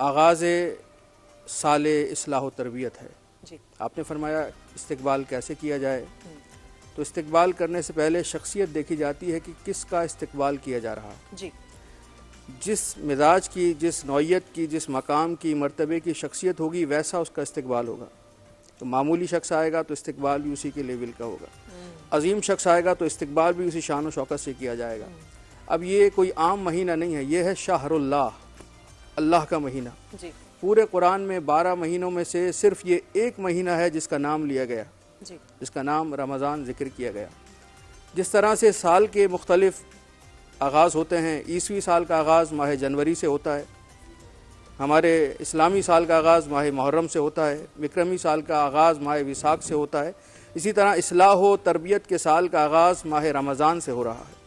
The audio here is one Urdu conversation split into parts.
آغاز سال اصلاح و تربیت ہے. جی آپ نے فرمایا استقبال کیسے کیا جائے، تو استقبال کرنے سے پہلے شخصیت دیکھی جاتی ہے کہ کس کا استقبال کیا جا رہا. جی جس مزاج کی، جس نوعیت کی، جس مقام کی، مرتبے کی شخصیت ہوگی ویسا اس کا استقبال ہوگا. تو معمولی شخص آئے گا تو استقبال بھی اسی کے لیول کا ہوگا. عظیم شخص آئے گا تو استقبال بھی اسی شان و شوکت سے کیا جائے گا. اب یہ کوئی عام مہینہ نہیں ہے، یہ ہے شہر اللہ، اللہ کا مہینہ. جی پورے قرآن میں 12 مہینوں میں سے صرف یہ ایک مہینہ ہے جس کا نام لیا گیا، جی جس کا نام رمضان ذکر کیا گیا. جس طرح سے سال کے مختلف آغاز ہوتے ہیں، عیسوی سال کا آغاز ماہ جنوری سے ہوتا ہے، ہمارے اسلامی سال کا آغاز ماہ محرم سے ہوتا ہے، وکرمی سال کا آغاز ماہ وساکھ سے ہوتا ہے. اسی طرح اصلاح و تربیت کے سال کا آغاز ماہ رمضان سے ہو رہا ہے.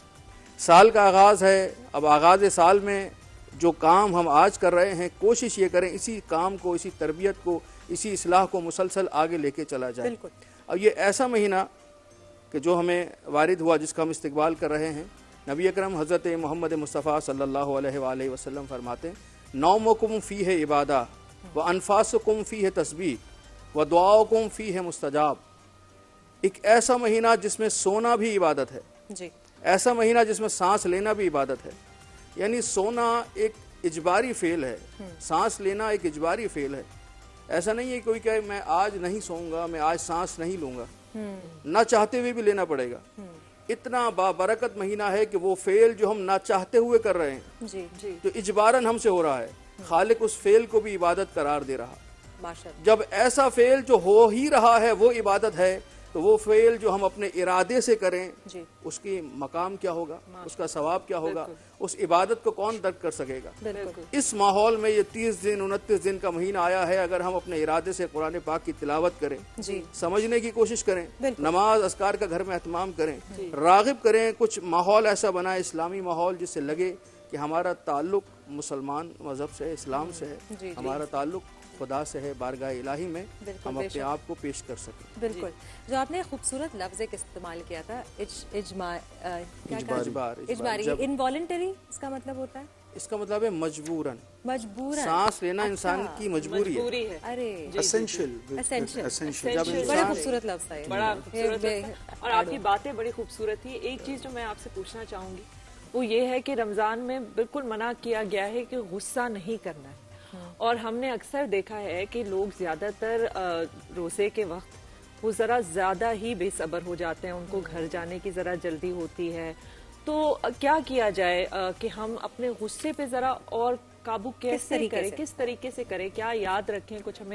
سال کا آغاز ہے. اب آغاز سال میں جو کام ہم آج کر رہے ہیں، کوشش یہ کریں اسی کام کو، اسی تربیت کو، اسی اصلاح کو مسلسل آگے لے کے چلا جائے. بالکل. اب یہ ایسا مہینہ کہ جو ہمیں وارد ہوا، جس کا ہم استقبال کر رہے ہیں، نبی اکرم حضرت محمد مصطفیٰ صلی اللہ علیہ وآلہ وسلم فرماتے ہیں نومکم فیہ عبادہ وانفاسکم فیہ تسبیح ودعاؤکم فیہ مستجاب. ایک ایسا مہینہ جس میں سونا بھی عبادت ہے، جی ایسا مہینہ جس میں سانس لینا بھی عبادت ہے. یعنی سونا ایک اجباری فعل ہے، سانس لینا ایک اجباری فعل ہے. ایسا نہیں ہے کوئی کہ میں آج نہیں سوؤں گا، میں آج سانس نہیں لوں گا، نہ چاہتے ہوئے بھی لینا پڑے گا. اتنا بابرکت مہینہ ہے کہ وہ فعل جو ہم نہ چاہتے ہوئے کر رہے ہیں، جی جی جو اجباراً ہم سے ہو رہا ہے، خالق اس فعل کو بھی عبادت قرار دے رہا. ماشاء اللہ. جب ایسا فعل جو ہو ہی رہا ہے وہ عبادت ہے، تو وہ فعل جو ہم اپنے ارادے سے کریں، جی اس کی مقام کیا ہوگا، اس کا ثواب کیا ہوگا، اس عبادت کو کون درک کر سکے گا. بالکل. اس ماحول میں یہ 30 دن 29 دن کا مہینہ آیا ہے. اگر ہم اپنے ارادے سے قرآن پاک کی تلاوت کریں، جی سمجھنے کی کوشش کریں، بالکل. نماز اذکار کا گھر میں اہتمام کریں، راغب کریں، کچھ ماحول ایسا بنائے، اسلامی ماحول، جس سے لگے کہ ہمارا تعلق مسلمان مذہب سے، اسلام سے ہے، جی ہمارا تعلق خدا سے ہے، بارگاہ الہی میں بالکل، ہم بے اپنے شک. آپ کو پیش کر سکیں. بالکل. جو آپ نے خوبصورت لفظ ایک استعمال کیا تھا، اجباری، انوالنٹری، اس کا مطلب ہوتا ہے؟ اس کا مطلب ہے مجبوراً. مجبوراً سانس لینا انسان کی مجبوری ہے، ارے اسینشل. بڑا خوبصورت لفظ ہے، بڑا خوبصورت. اور آپ کی باتیں بڑی خوبصورت تھی. ایک چیز جو میں آپ سے پوچھنا چاہوں گی وہ یہ ہے کہ رمضان میں بالکل منع کیا گیا ہے کہ غصہ نہیں کرنا ہے. اور ہم نے اکثر دیکھا ہے کہ لوگ زیادہ تر روزے کے وقت وہ ذرا زیادہ ہی بے صبر ہو جاتے ہیں، ان کو گھر جانے کی ذرا جلدی ہوتی ہے. تو کیا کیا جائے کہ ہم اپنے غصے پہ ذرا اور قابو کیسے کریں، کس طریقے سے کریں، کیا یاد رکھیں، کچھ ہمیں